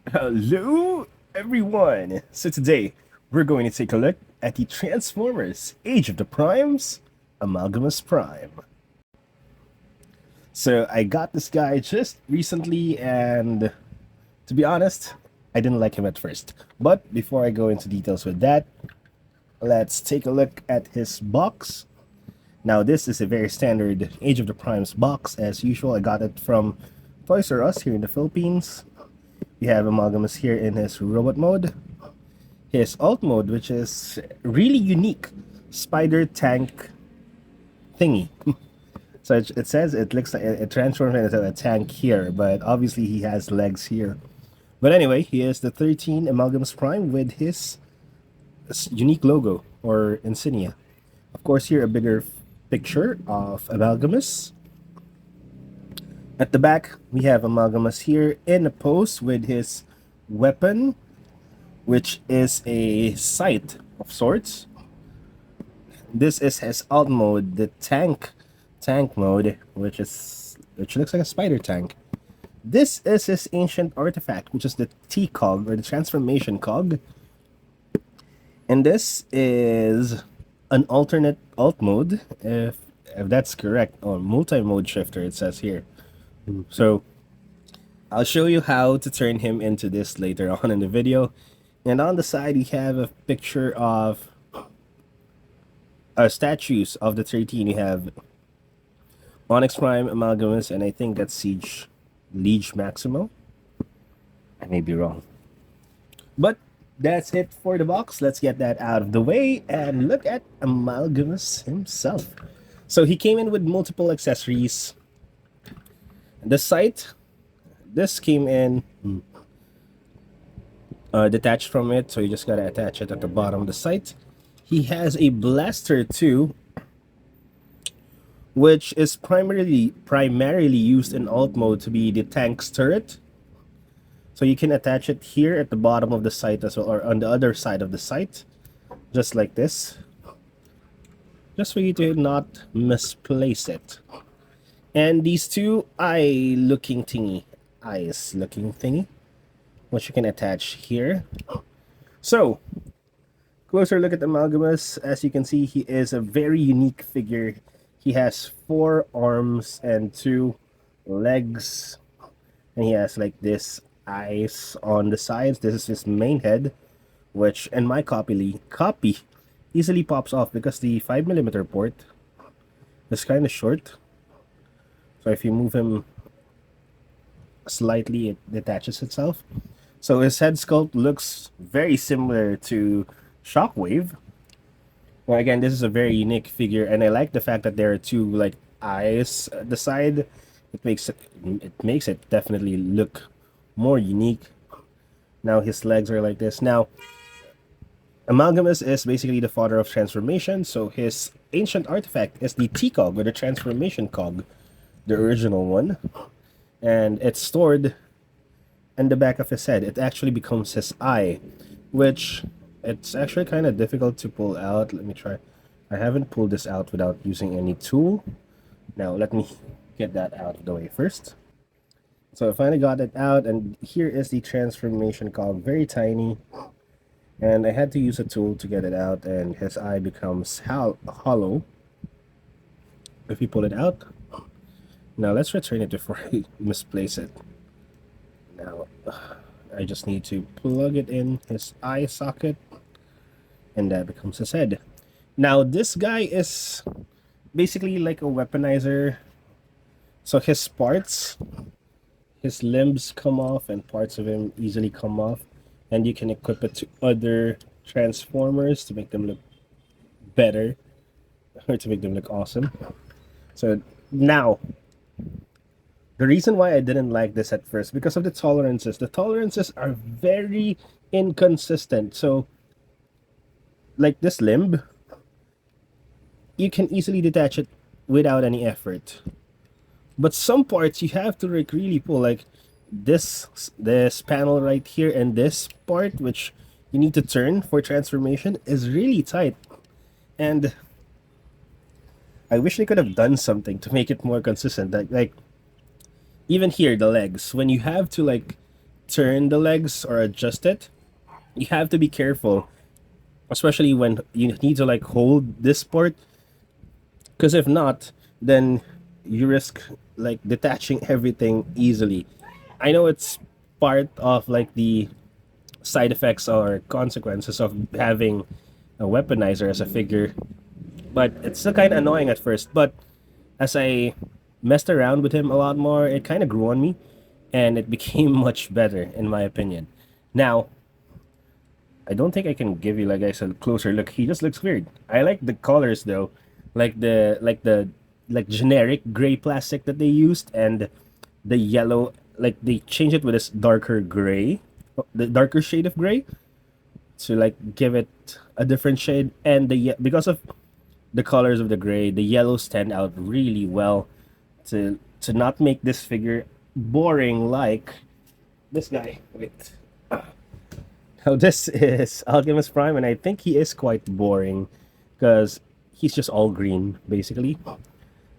Hello, everyone. So today we're going to take a look at the Transformers Age of the Primes Amalgamous Prime. So I got this guy just recently, and to be honest, I didn't like him at first. But before I go into details with that, let's take a look at his box. Now this is a very standard Age of the Primes box. As usual, I got it from Toys R Us here in the Philippines. We have Amalgamous here in his robot mode. His alt mode, which is really unique, spider tank thingy. So it says it looks like it transforms into a tank here, but obviously he has legs here. But anyway, he is the 13 Amalgamous Prime with his unique logo or insignia. Of course, here a bigger picture of Amalgamous. At the back, we have Amalgamous here in a pose with his weapon, which is a sight of sorts. This is his alt mode, the tank mode, which looks like a spider tank. This is his ancient artifact, which is the T cog or the transformation cog. And this is an alternate alt mode, if that's correct, or multi-mode shifter it says here. So I'll show you how to turn him into this later on in the video. And on the side, we have a picture of statues of the 13. We have Onyx Prime, Amalgamous, and I think that's Liege Maximo. I may be wrong. But that's it for the box. Let's get that out of the way and look at Amalgamous himself. So he came in with multiple accessories. The sight, this came in detached from it, so you just gotta attach it at the bottom of the sight. He has a blaster too, which is primarily used in alt mode to be the tank's turret. So you can attach it here at the bottom of the sight as well, or on the other side of the sight, just like this, just for you to not misplace it. And these two eyes looking thingy, which you can attach here. So closer look at Amalgamous. As you can see, he is a very unique figure. He has 4 arms and 2 legs, and he has like this eyes on the sides. This is his main head, which in my copy easily pops off because the 5mm port is kind of short. So if you move him slightly, it detaches itself. So his head sculpt looks very similar to Shockwave. Well, again, this is a very unique figure, and I like the fact that there are 2 like eyes at the side. It makes it definitely look more unique. Now his legs are like this. Now Amalgamous is basically the father of transformation, so his ancient artifact is the T-cog or the transformation cog, the original one, and it's stored in the back of his head. It actually becomes his eye, which it's actually kind of difficult to pull out. Let me try. I haven't pulled this out without using any tool. Now let me get that out of the way first. So I finally got it out, and here is the transformation cog, very tiny, and I had to use a tool to get it out, and his eye becomes hollow if you pull it out. Now let's return it before I misplace it. Now I just need to plug it in his eye socket, and that becomes his head. Now this guy is basically like a weaponizer. So his parts, his limbs come off, and parts of him easily come off, and you can equip it to other transformers to make them look better, or to make them look awesome. So now the reason why I didn't like this at first, because of the tolerances. The tolerances are very inconsistent. So, like this limb, you can easily detach it without any effort. But some parts you have to like really pull, like this panel right here, and this part, which you need to turn for transformation, is really tight. And I wish they could have done something to make it more consistent. Like even here, the legs, when you have to like turn the legs or adjust it, you have to be careful, especially when you need to like hold this part, because if not, then you risk like detaching everything easily. I know it's part of like the side effects or consequences of having a weaponizer as a figure, but it's still kind of annoying at first. But as I messed around with him a lot more, it kind of grew on me, and it became much better in my opinion. Now, I don't think I can give you like I said a closer look. He just looks weird. I like the colors though, like generic gray plastic that they used, and the yellow, like they changed it with this darker gray, the darker shade of gray to like give it a different shade, and because of the colors of the gray, the yellows stand out really well to not make this figure boring like this guy. Wait. Now this is Alchemist Prime, and I think he is quite boring because he's just all green basically.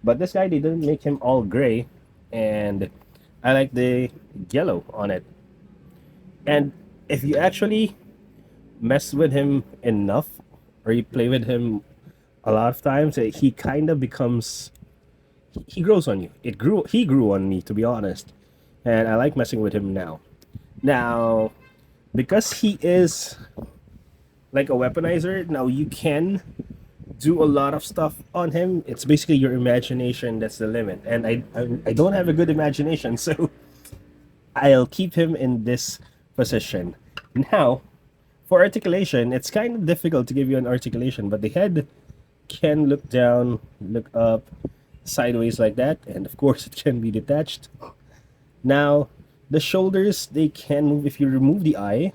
But this guy, they didn't make him all gray, and I like the yellow on it. And if you actually mess with him enough, or you play with him a lot of times, he kind of becomes, he grows on you. He grew on me, to be honest, and I like messing with him now. Now, because he is like a weaponizer, now you can do a lot of stuff on him. It's basically your imagination that's the limit, and I don't have a good imagination, so I'll keep him in this position. Now, for articulation, it's kind of difficult to give you an articulation, but the head can look down, look up, sideways like that, and of course it can be detached. Now, the shoulders, they can move. If you remove the eye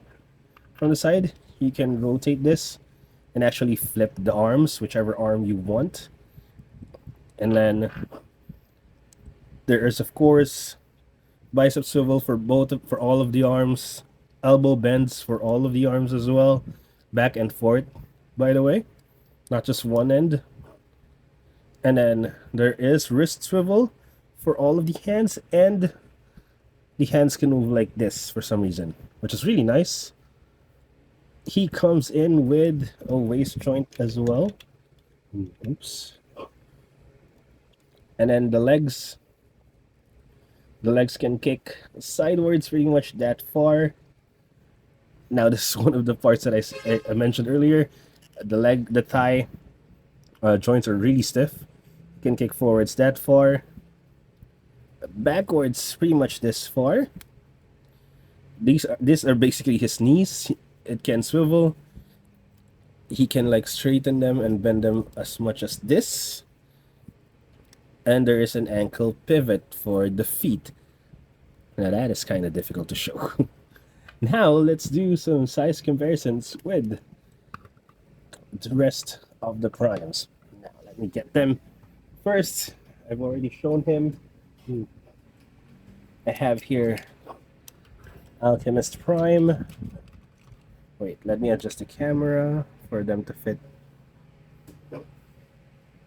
from the side, you can rotate this and actually flip the arms, whichever arm you want. And then there is, of course, bicep swivel for all of the arms, elbow bends for all of the arms as well, back and forth, by the way, not just one end. And then there is wrist swivel for all of the hands, and the hands can move like this for some reason, which is really nice. He comes in with a waist joint as well. Oops. And then the legs can kick sidewards pretty much that far. Now this is one of the parts that I mentioned earlier. The thigh joints are really stiff. Can kick forwards that far. Backwards pretty much this far. These are basically his knees. It can swivel. He can like straighten them and bend them as much as this. And there is an ankle pivot for the feet. Now that is kind of difficult to show. Now let's do some size comparisons with the rest of the primes. Now let me get them. First, I've already shown him. I have here Alchemist Prime. Wait, let me adjust the camera for them to fit.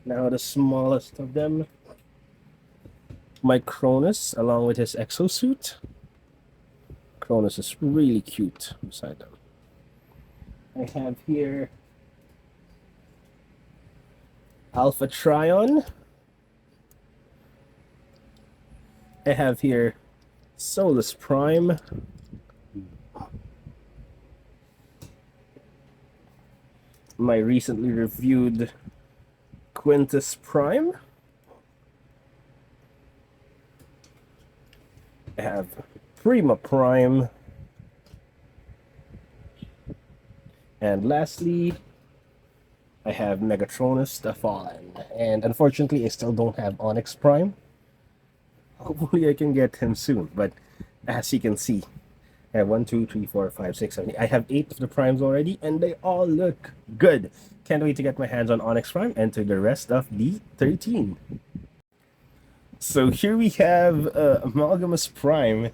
Now the smallest of them, my Cronus, along with his exosuit. Cronus is really cute beside them. I have here Alpha Trion. I have here Solus Prime. My recently reviewed Quintus Prime. I have Prima Prime. And lastly, I have Megatronus the Fallen. And unfortunately, I still don't have Onyx Prime. Hopefully I can get him soon, but as you can see, I have 1, 2, 3, 4, 5, 6, 7, 8. I have 8 of the primes already, and they all look good. Can't wait to get my hands on Onyx Prime and to the rest of the 13. So here we have Amalgamous Prime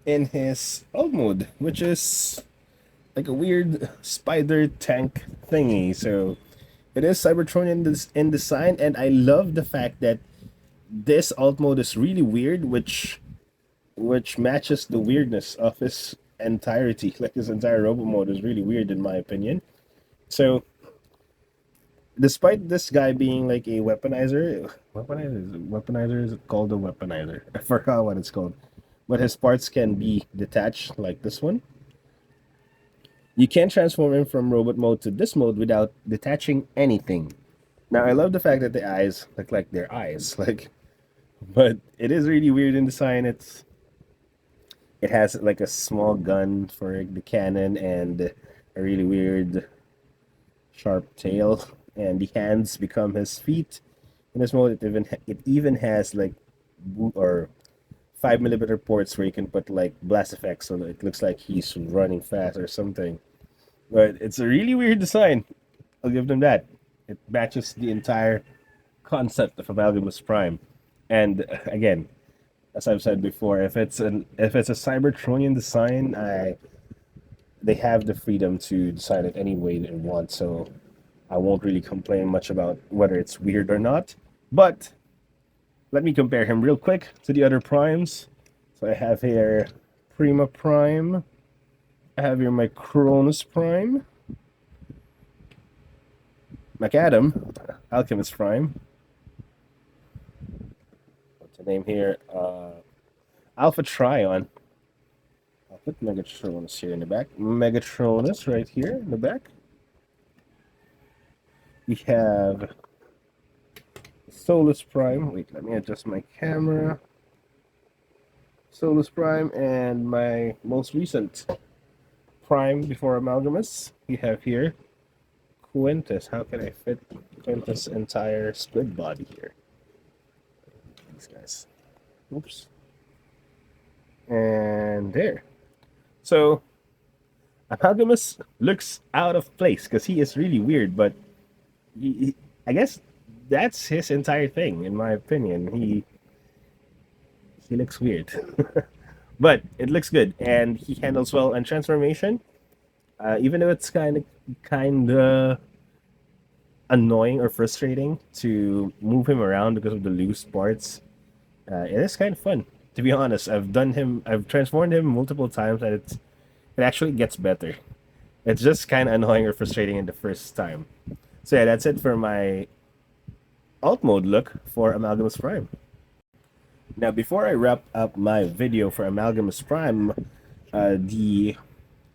in his alt mode, which is like a weird spider tank thingy. So it is Cybertronian in design, and I love the fact that this alt mode is really weird, which which matches the weirdness of his entirety. Like his entire robot mode is really weird in my opinion. So despite this guy being like a weaponizer is it called a weaponizer? I forgot what it's called. But his parts can be detached like this one. You can transform him from robot mode to this mode without detaching anything. Now I love the fact that the eyes look like their eyes, like, but it is really weird in design. It has like a small gun for the cannon and a really weird sharp tail, and the hands become his feet. In this mode, it even has like or 5 millimeter ports where you can put like blast effects, so that it looks like he's running fast or something. But it's a really weird design. I'll give them that. It matches the entire concept of Amalgamous Prime. And again, as I've said before, if it's a Cybertronian design, they have the freedom to design it any way they want. So I won't really complain much about whether it's weird or not. But let me compare him real quick to the other primes. So I have here Prima Prime. I have here my Cronus Prime. McAdam, Alchemist Prime. What's the name here? Alpha Trion. I'll put Megatronus here in the back. Megatronus right here in the back. We have Solus Prime. Wait, let me adjust my camera. Solus Prime and my most recent Prime before Amalgamous. We have here Quintus. How can I fit Quintus' entire squid body here? These guys. Oops. And there. So Amalgamous looks out of place because he is really weird, but I guess that's his entire thing, in my opinion. He looks weird, but it looks good, and he handles well on transformation. Even though it's kind of annoying or frustrating to move him around because of the loose parts, it is kind of fun. To be honest, I've transformed him multiple times, and it actually gets better. It's just kind of annoying or frustrating in the first time. So yeah, that's it for my alt mode look for Amalgamous Prime. Now, before I wrap up my video for Amalgamous Prime, the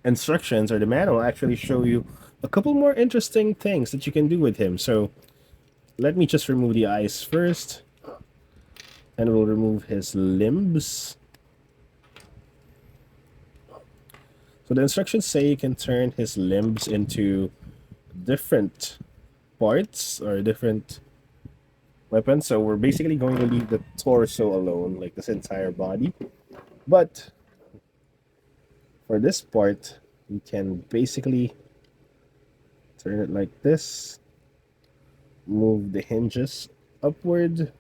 instructions or the manual actually show you a couple more interesting things that you can do with him. So let me just remove the eyes first, and we'll remove his limbs. So the instructions say you can turn his limbs into different parts or different weapons. So we're basically going to leave the torso alone, like this entire body. But for this part, we can basically turn it like this, move the hinges upward,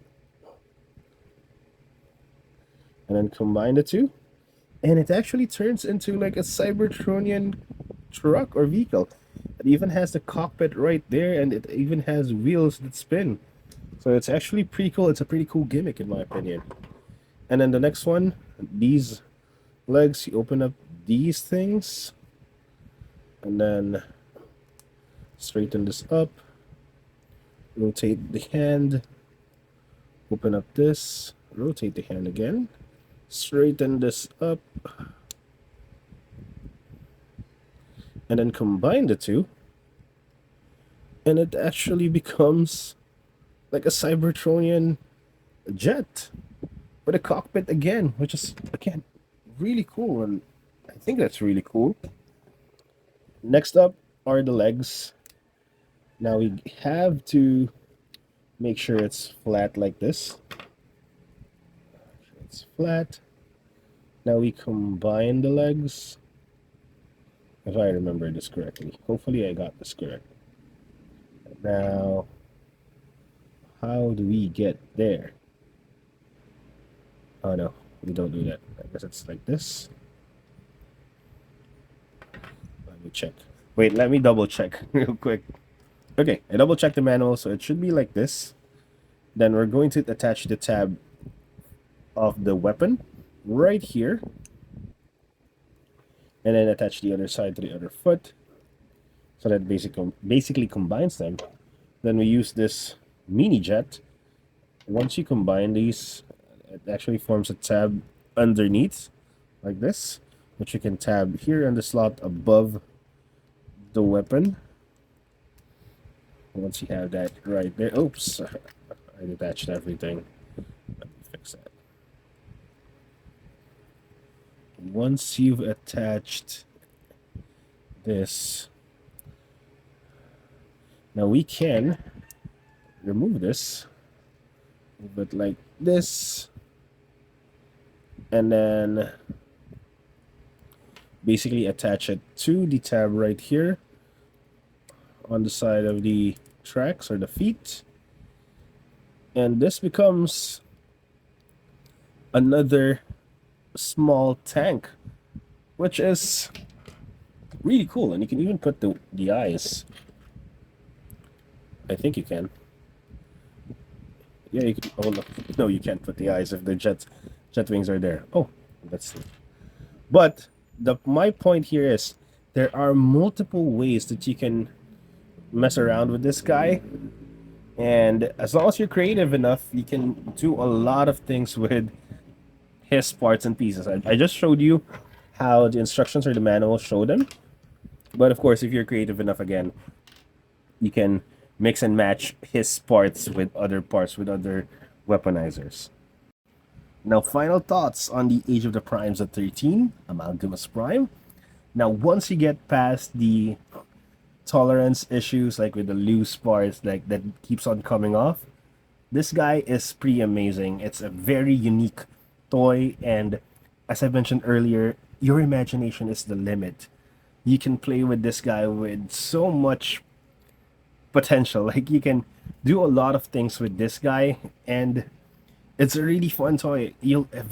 and then combine the two. And it actually turns into like a Cybertronian truck or vehicle. It even has the cockpit right there, and it even has wheels that spin. So it's actually pretty cool. It's a pretty cool gimmick in my opinion. And then the next one, these legs, you open up these things, and then straighten this up, rotate the hand, open up this, rotate the hand again, straighten this up, and then combine the two, and it actually becomes like a Cybertronian jet with a cockpit again, which is again really cool, and I think that's really cool. Next up are the legs. Now we have to make sure it's flat like this. It's flat. Now we combine the legs, if I remember this correctly. Hopefully I got this correct. Now, how do we get there? Oh no, we don't do that. I guess it's like this. Let me check. Wait, let me double check real quick. Okay, I double checked the manual, so it should be like this. Then we're going to attach the tab of the weapon. right here, and then attach the other side to the other foot, so that basically combines them. Then we use this mini jet. Once you combine these, it actually forms a tab underneath, like this, which you can tab here in the slot above the weapon. Once you have that right there, oops, I detached everything. Let me fix that. Once you've attached this, now we can remove this, move it like this, and then basically attach it to the tab right here on the side of the tracks or the feet. And this becomes another small tank, which is really cool. And you can even put the eyes. I think you can. Yeah, you can. Oh no, you can't put the eyes if the jet wings are there. Oh, let's see. But my point here is there are multiple ways that you can mess around with this guy, and as long as you're creative enough, you can do a lot of things with his parts and pieces. I just showed you how the instructions or the manual show them, but of course, if you're creative enough, again, you can mix and match his parts with other parts with other weaponizers. Now, final thoughts on the Age of the Primes at 13, Amalgamous Prime. Now, once you get past the tolerance issues, like with the loose parts, like that keeps on coming off, this guy is pretty amazing. It's a very unique toy, and as I mentioned earlier, your imagination is the limit. You can play with this guy with so much potential. Like, you can do a lot of things with this guy, and it's a really fun toy.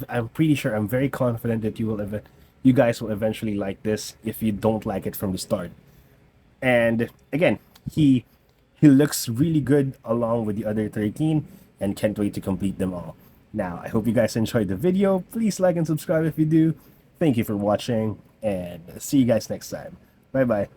I'm pretty sure, I'm very confident that you guys will eventually like this if you don't like it from the start. And again, he looks really good along with the other 13, and can't wait to complete them all. Now, I hope you guys enjoyed the video. Please like and subscribe if you do. Thank you for watching, and see you guys next time. Bye bye.